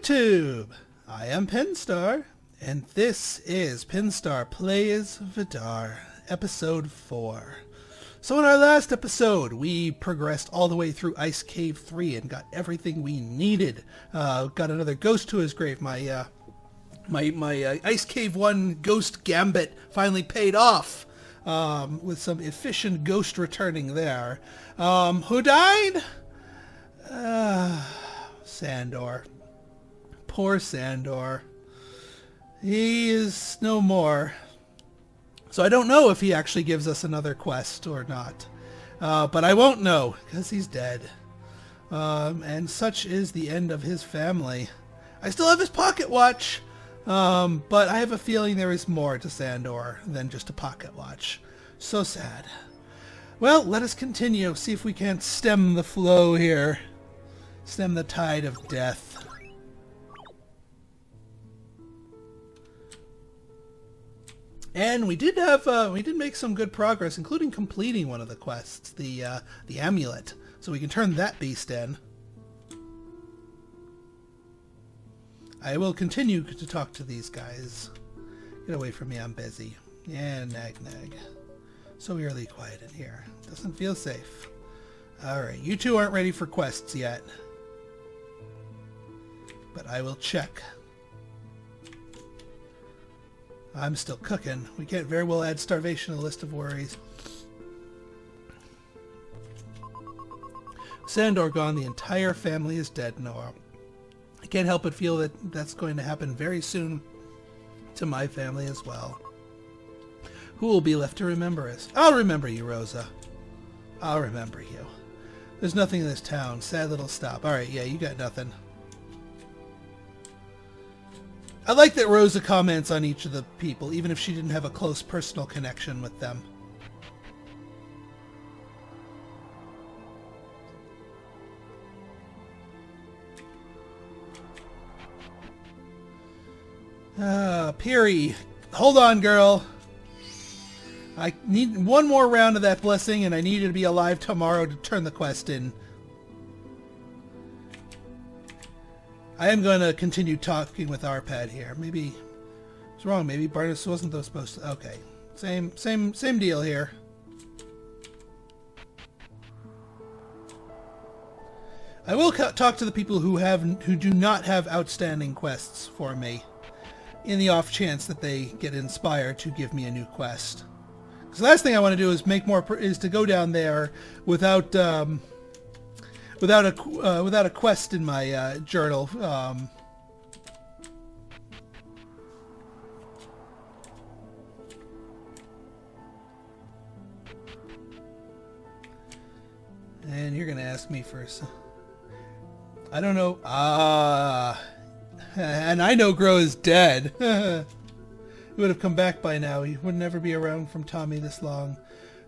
YouTube! I am Pinstar, and this is Pinstar Plays Vidar, Episode 4. So in our last episode, we progressed all the way through Ice Cave 3 and got everything we needed. Got another ghost to his grave. My Ice Cave 1 ghost gambit finally paid off, with some efficient ghost returning there. Who died? Sandor. Poor Sandor. He is no more. So I don't know if he actually gives us another quest or not. But I won't know, because he's dead. And such is the end of his family. I still have his pocket watch, but I have a feeling there is more to Sandor than just a pocket watch. So sad. Well, let us continue, see if we can't stem the flow here. Stem the tide of death. And we did make some good progress, including completing one of the quests, the amulet. So we can turn that beast in. I will continue to talk to these guys. Get away from me, I'm busy. Yeah, nag. So eerily quiet in here. Doesn't feel safe. Alright, you two aren't ready for quests yet. But I will check. I'm still cooking. We can't very well add starvation to the list of worries. Sandor gone, the entire family is dead, Noah. I can't help but feel that that's going to happen very soon to my family as well. Who will be left to remember us? I'll remember you, Rosa. I'll remember you. There's nothing in this town. Sad little stop. Alright, yeah, you got nothing. I like that Rosa comments on each of the people, even if she didn't have a close personal connection with them. Piri, hold on, girl. I need one more round of that blessing, and I need you to be alive tomorrow to turn the quest in. I am going to continue talking with Arpad here. Maybe it's wrong. Maybe Barnus wasn't supposed to. Okay, same deal here. I will talk to the people who do not have outstanding quests for me, in the off chance that they get inspired to give me a new quest. Because the last thing I want to do is is to go down there without a quest in my journal. And you're gonna ask me first. I don't know. And I know Gro is dead. He would have come back by now. He would never be around from Tommy this long.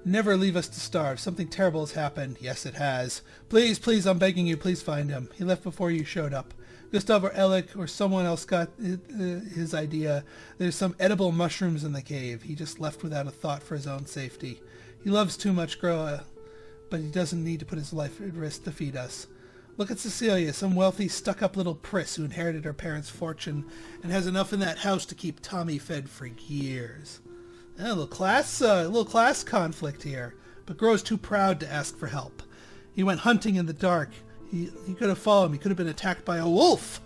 Never leave us to starve. Something terrible has happened. Yes, it has. Please, I'm begging you, please find him. He left before you showed up. Gustav or Alec or someone else got his idea. There's some edible mushrooms in the cave. He just left without a thought for his own safety. He loves too much Groa, but he doesn't need to put his life at risk to feed us. Look at Cecilia, some wealthy, stuck-up little priss who inherited her parents' fortune and has enough in that house to keep Tommy fed for years. A little class conflict here, but Gro's too proud to ask for help. He went hunting in the dark. He could have followed him. He could have been attacked by a wolf.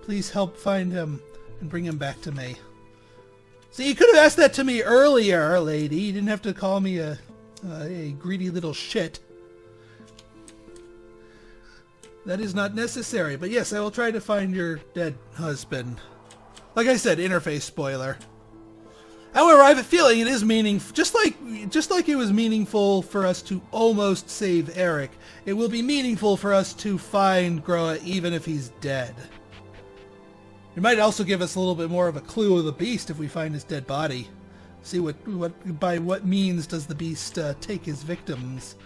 Please help find him and bring him back to me. See, you could have asked that to me earlier, lady. You didn't have to call me a greedy little shit. That is not necessary, but yes, I will try to find your dead husband. Like I said, interface spoiler. However, I have a feeling it is meaningful, just like it was meaningful for us to almost save Eric, it will be meaningful for us to find Groa even if he's dead. It might also give us a little bit more of a clue of the beast if we find his dead body. See by what means does the beast take his victims?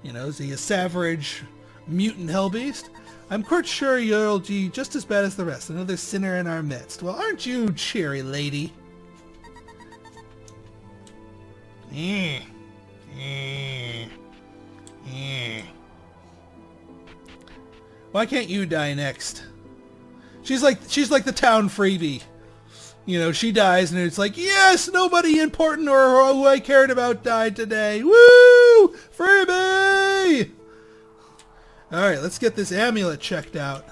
You know, is he a savage mutant hell beast? I'm quite sure you'll be just as bad as the rest, another sinner in our midst. Well, aren't you, cheery lady? Why can't you die next? She's like the town freebie. You know, she dies and it's like, yes, nobody important or who I cared about died today. Woo! Freebie! Alright, let's get this amulet checked out.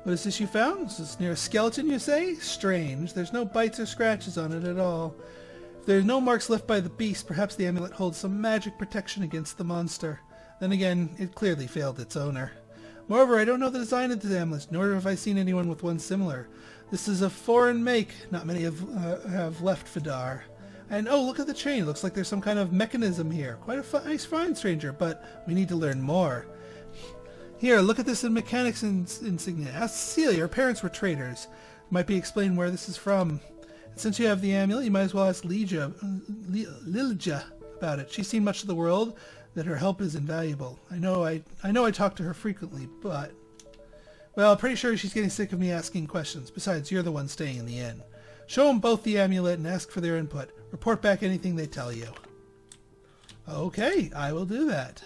What is this you found? Is this near a skeleton, you say? Strange. There's no bites or scratches on it at all. If there are no marks left by the beast, perhaps the amulet holds some magic protection against the monster. Then again, it clearly failed its owner. Moreover, I don't know the design of the amulet, nor have I seen anyone with one similar. This is a foreign make. Not many have left Vidar. And oh, look at the chain. Looks like there's some kind of mechanism here. Quite a nice find, stranger, but we need to learn more. Here, look at this in mechanics insignia. Ask Cecilia. Her parents were traders. It might be explained where this is from. And since you have the amulet, you might as well ask Lilja about it. She's seen much of the world. That her help is invaluable. I know I talk to her frequently, but... Well, I'm pretty sure she's getting sick of me asking questions. Besides, you're the one staying in the inn. Show them both the amulet and ask for their input. Report back anything they tell you. Okay, I will do that.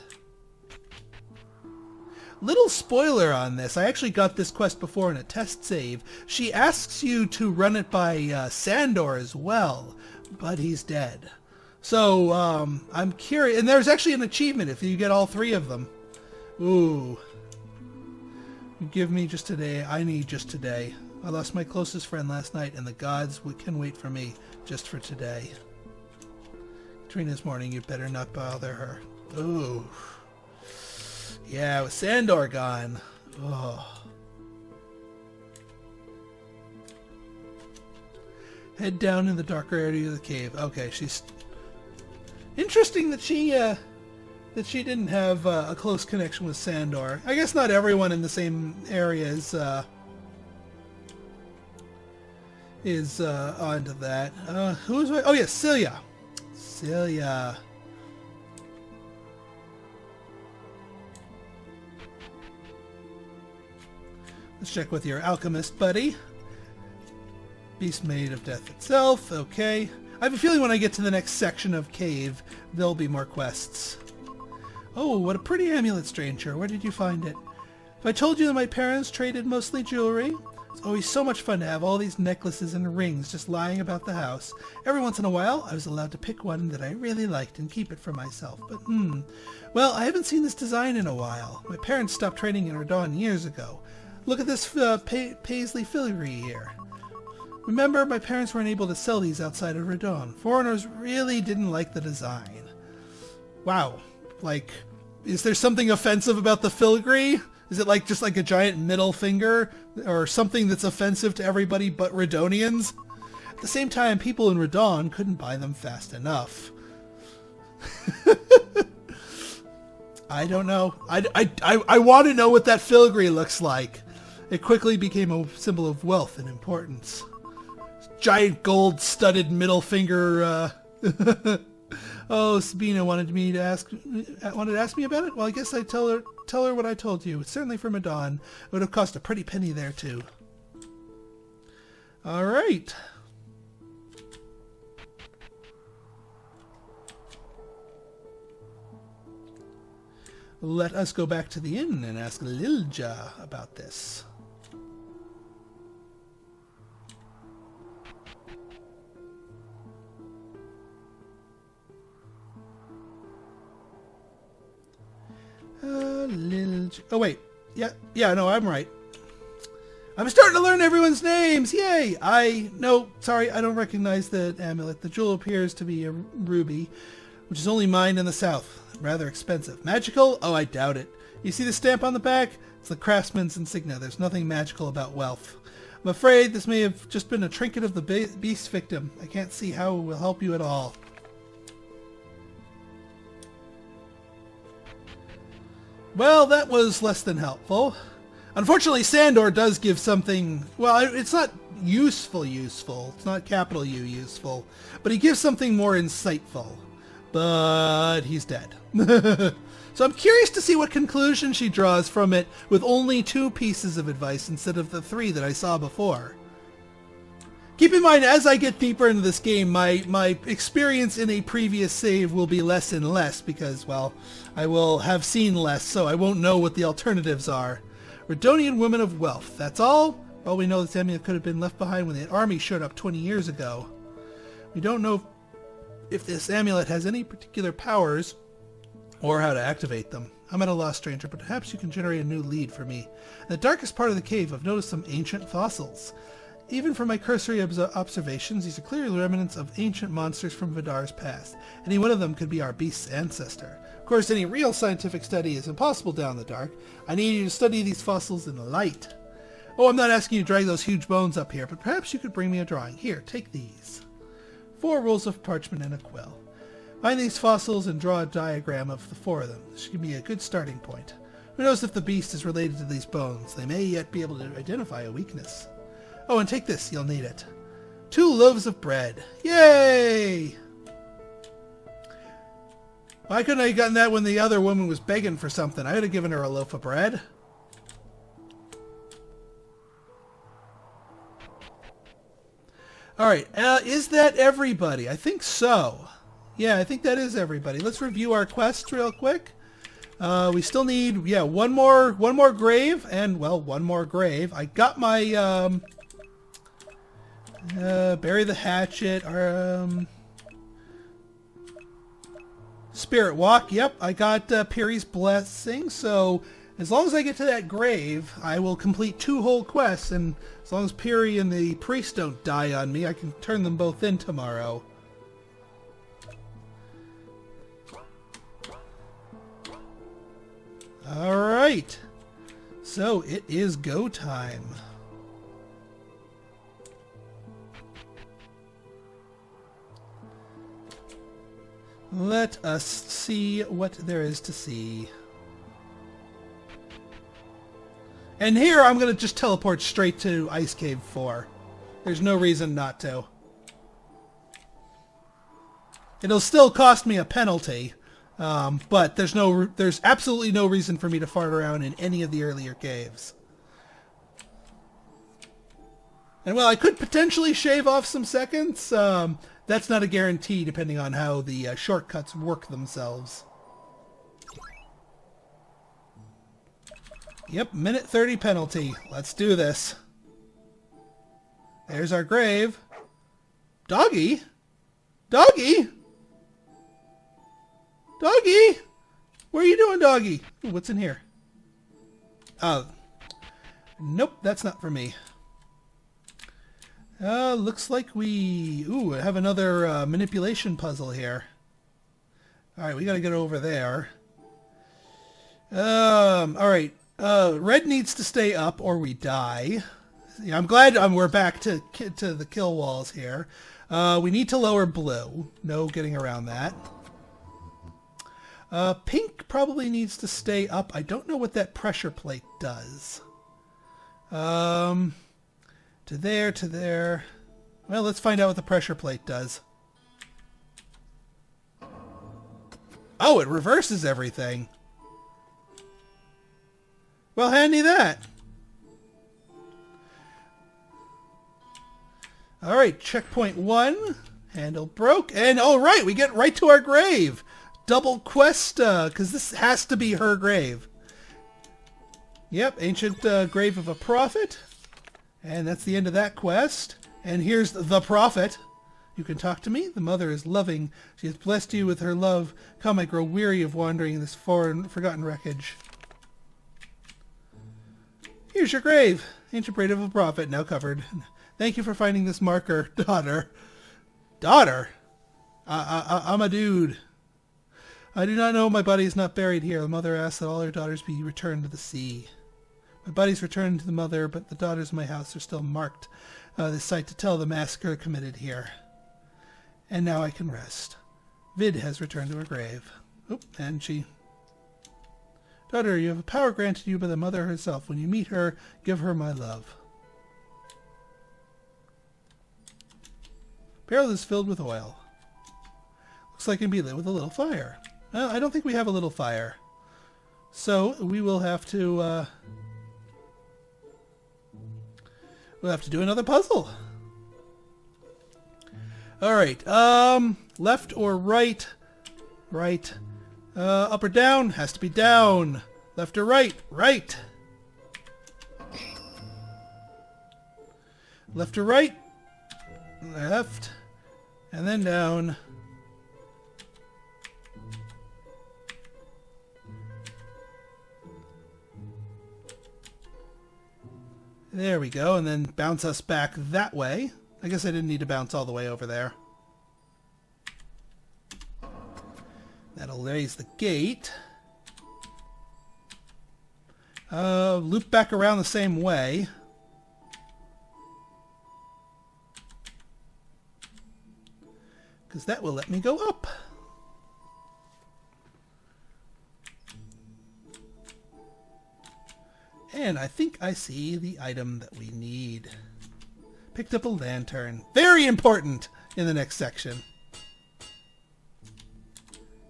Little spoiler on this. I actually got this quest before in a test save. She asks you to run it by Sandor as well, but he's dead. So, I'm curious. And there's actually an achievement if you get all 3 of them. Ooh. Give me just today. I need just today. I lost my closest friend last night, and the gods can wait for me just for today. Trina's morning, you better not bother her. Ooh. Yeah, with Sandor gone. Oh. Head down in the darker area of the cave. Okay, she's... Interesting that she didn't have a close connection with Sandor. I guess not everyone in the same area is onto that. Who's oh yeah, Celia. Celia. Let's check with your alchemist buddy. Beast made of death itself. Okay. I have a feeling when I get to the next section of cave, there'll be more quests. Oh, what a pretty amulet, stranger. Where did you find it? If I told you that my parents traded mostly jewelry, it's always so much fun to have all these necklaces and rings just lying about the house. Every once in a while, I was allowed to pick one that I really liked and keep it for myself. But, well, I haven't seen this design in a while. My parents stopped trading in Radon years ago. Look at this paisley filigree here. Remember, my parents weren't able to sell these outside of Radon. Foreigners really didn't like the design. Wow. Like, is there something offensive about the filigree? Is it like just like a giant middle finger? Or something that's offensive to everybody but Radonians? At the same time, people in Radon couldn't buy them fast enough. I don't know. I want to know what that filigree looks like. It quickly became a symbol of wealth and importance. Giant gold-studded middle finger. Oh, Sabina wanted to ask me about it. Well, I guess I'd tell her what I told you. It's certainly from Madon. It would have cost a pretty penny there too. All right. Let us go back to the inn and ask Lilja about this. Lilja. Oh wait, yeah, no, I'm right. I'm starting to learn everyone's names. Yay! No, sorry, I don't recognize the amulet. The jewel appears to be a ruby, which is only mined in the south. Rather expensive. Magical? Oh, I doubt it. You see the stamp on the back? It's the craftsman's insignia. There's nothing magical about wealth. I'm afraid this may have just been a trinket of the beast victim. I can't see how it will help you at all. Well, that was less than helpful. Unfortunately, Sandor does give something... Well, it's not useful. It's not capital U useful. But he gives something more insightful. But he's dead. So I'm curious to see what conclusion she draws from it with only 2 pieces of advice instead of the 3 that I saw before. Keep in mind, as I get deeper into this game, my experience in a previous save will be less and less because, well, I will have seen less, so I won't know what the alternatives are. Redonian Woman of Wealth. That's all? Well, we know this amulet could have been left behind when the army showed up 20 years ago. We don't know if this amulet has any particular powers or how to activate them. I'm at a loss, stranger, but perhaps you can generate a new lead for me. In the darkest part of the cave, I've noticed some ancient fossils. Even from my cursory observations, these are clearly remnants of ancient monsters from Vidar's past. Any one of them could be our beast's ancestor. Of course, any real scientific study is impossible down in the dark. I need you to study these fossils in the light. Oh, I'm not asking you to drag those huge bones up here, but perhaps you could bring me a drawing. Here, take these. 4 rolls of parchment and a quill. Find these fossils and draw a diagram of the 4 of them. This should give me a good starting point. Who knows if the beast is related to these bones? They may yet be able to identify a weakness. Oh, and take this. You'll need it. 2 loaves of bread. Yay! Why couldn't I have gotten that when the other woman was begging for something? I would have given her a loaf of bread. Alright, is that everybody? I think so. Yeah, I think that is everybody. Let's review our quest real quick. We still need, yeah, one more grave, and, well, one more grave. I got my, bury the hatchet, spirit walk, yep, I got Piri's blessing, so as long as I get to that grave, I will complete 2 whole quests, and as long as Piri and the priest don't die on me, I can turn them both in tomorrow. Alright, so it is go time. Let us see what there is to see. And here I'm going to just teleport straight to Ice Cave 4. There's no reason not to. It'll still cost me a penalty, but there's absolutely no reason for me to fart around in any of the earlier caves. And well, I could potentially shave off some seconds. That's not a guarantee depending on how the shortcuts work themselves. Yep, minute 30 penalty. Let's do this. There's our grave. Doggy? Doggy? Doggy? What are you doing, doggy? Ooh, what's in here? Oh. Nope, that's not for me. Looks like we... Ooh, have another manipulation puzzle here. Alright, we gotta get over there. Alright. Red needs to stay up or we die. Yeah, I'm glad we're back to the kill walls here. We need to lower blue. No getting around that. Pink probably needs to stay up. I don't know what that pressure plate does. To there, to there. Well, let's find out what the pressure plate does. Oh, it reverses everything. Well, handy that. Alright, checkpoint 1. Handle broke. And alright, we get right to our grave. Double quest, because this has to be her grave. Yep, ancient grave of a prophet. And that's the end of that quest. And here's the prophet. You can talk to me. The mother is loving. She has blessed you with her love. Come, I grow weary of wandering in this foreign, forgotten wreckage. Here's your grave. Ancient grave of a prophet, now covered. Thank you for finding this marker, daughter. Daughter? I'm a dude. I do not know my body is not buried here. The mother asks that all her daughters be returned to the sea. My body's returned to the mother, but the daughters of my house are still marked this site to tell the massacre committed here. And now I can rest. Vid has returned to her grave. Oop, and she... Daughter, you have a power granted you by the mother herself. When you meet her, give her my love. Barrel is filled with oil. Looks like it can be lit with a little fire. Well, I don't think we have a little fire. So, we will have to, we'll have to do another puzzle. Alright, left or right? Right. Up or down? Has to be down. Left or right? Right. Left or right? Left. And then down. There we go, and then bounce us back that way. I guess I didn't need to bounce all the way over there. That'll raise the gate. Loop back around the same way. Because that will let me go up. And I think I see the item that we need. Picked up a lantern. Very important in the next section.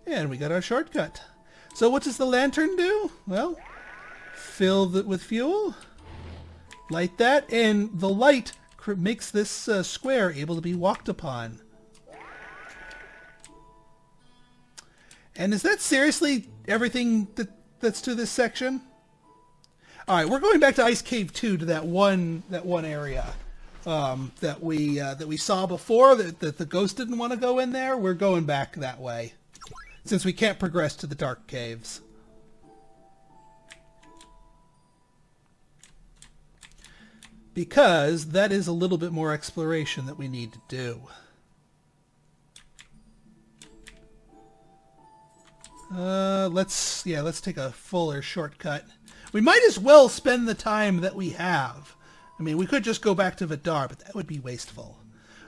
And we got our shortcut. So what does the lantern do? Well, fill it with fuel. Light that. And the light makes this square able to be walked upon. And is that seriously everything that's to this section? All right, we're going back to Ice Cave 2 to that one area that we saw before. That the ghost didn't want to go in there. We're going back that way since we can't progress to the dark caves. Because that is a little bit more exploration that we need to do. Let's take a fuller shortcut. We might as well spend the time that we have. I mean, we could just go back to Vidar, but that would be wasteful.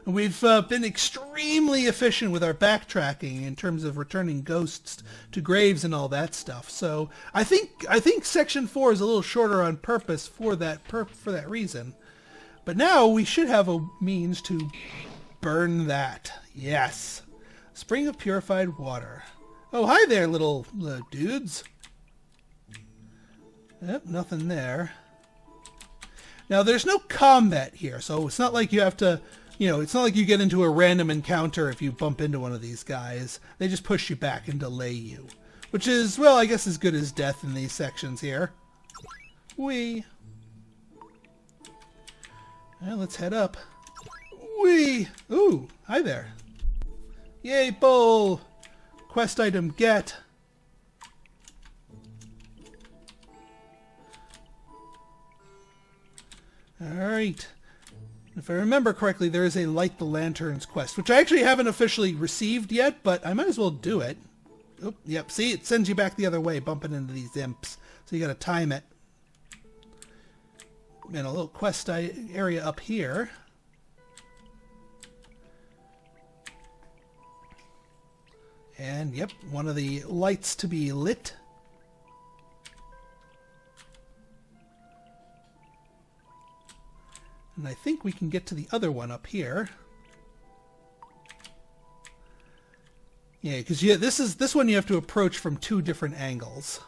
And we've been extremely efficient with our backtracking in terms of returning ghosts to graves and all that stuff. So I think Section 4 is a little shorter on purpose for that reason. But now we should have a means to burn that. Yes. Spring of purified water. Oh, hi there, little dudes. Yep, nothing there. Now, there's no combat here, so it's not like you have to, it's not like you get into a random encounter if you bump into one of these guys. They just push you back and delay you. Which is, well, I guess as good as death in these sections here. Whee! Well, let's head up. Whee! Ooh, hi there. Yay, bull! Quest item get. Alright. If I remember correctly, there is a Light the Lanterns quest, which I actually haven't officially received yet, but I might as well do it. Oh, yep, see? It sends you back the other way, bumping into these imps. So you gotta time it. And a little quest area up here. And, yep, one of the lights to be lit. And I think we can get to the other one up here. Yeah, because this one you have to approach from 2 different angles.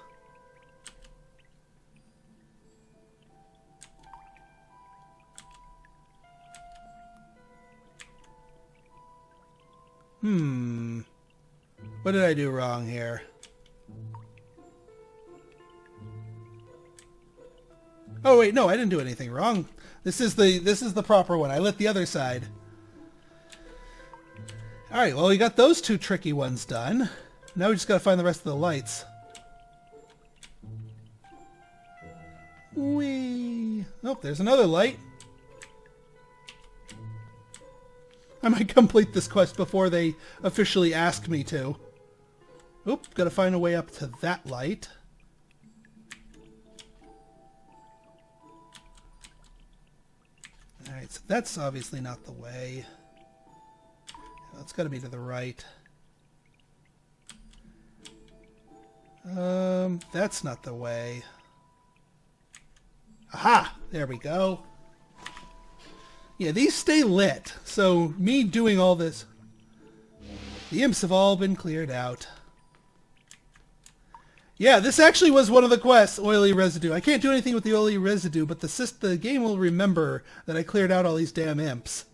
What did I do wrong here? Oh wait, no, I didn't do anything wrong. This is the proper one. I lit the other side. Alright, well we got those 2 tricky ones done. Now we just gotta find the rest of the lights. Whee! Oh, there's another light. I might complete this quest before they officially ask me to. Oop, gotta find a way up to that light. Alright, so that's obviously not the way. That's gotta be to the right. That's not the way. Aha! There we go. Yeah, these stay lit, so me doing all this... The imps have all been cleared out. Yeah, this actually was one of the quests, oily residue. I can't do anything with the oily residue, but the game will remember that I cleared out all these damn imps.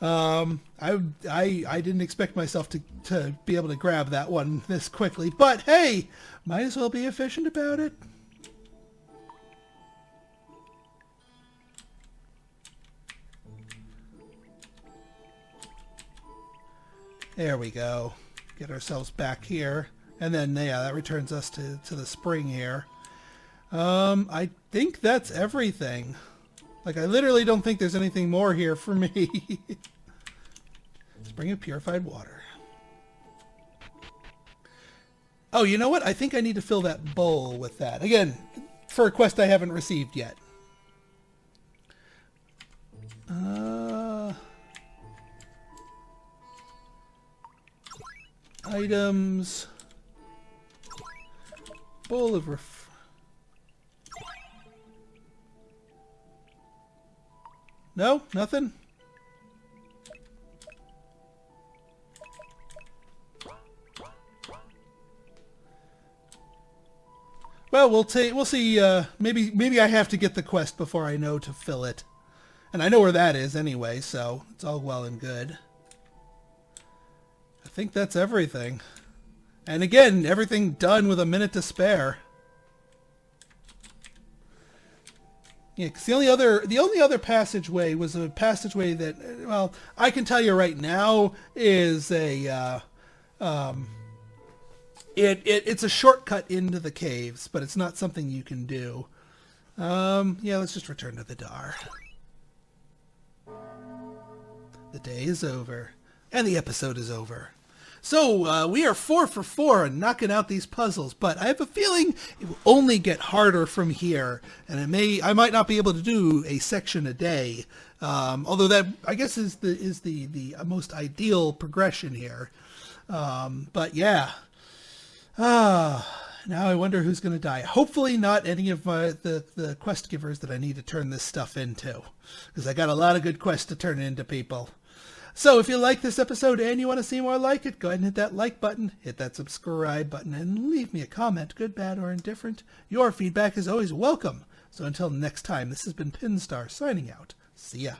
I didn't expect myself to be able to grab that one this quickly, but hey, might as well be efficient about it. There we go. Get ourselves back here. And then, yeah, that returns us to the spring here. I think that's everything. Like, I literally don't think there's anything more here for me. Spring of purified water. Oh, you know what? I think I need to fill that bowl with that. Again, for a quest I haven't received yet. Items. Bowl of No? Nothing? Well, we'll see. Maybe I have to get the quest before I know to fill it. And I know where that is anyway, so it's all well and good. I think that's everything. And again, everything done with a minute to spare. Yeah, because the only other passageway was a passageway that, well, I can tell you right now is a it's a shortcut into the caves, but it's not something you can do. Yeah, let's just return to Vidar. The day is over, and the episode is over. So, we are 4 for 4 on knocking out these puzzles, but I have a feeling it will only get harder from here, and I might not be able to do a section a day, although that, I guess, is the most ideal progression here. But yeah. Now I wonder who's going to die. Hopefully not any of the quest givers that I need to turn this stuff into, because I got a lot of good quests to turn into, people. So if you like this episode and you want to see more like it, go ahead and hit that like button, hit that subscribe button, and leave me a comment, good, bad, or indifferent. Your feedback is always welcome. So until next time, this has been Pinstar signing out. See ya.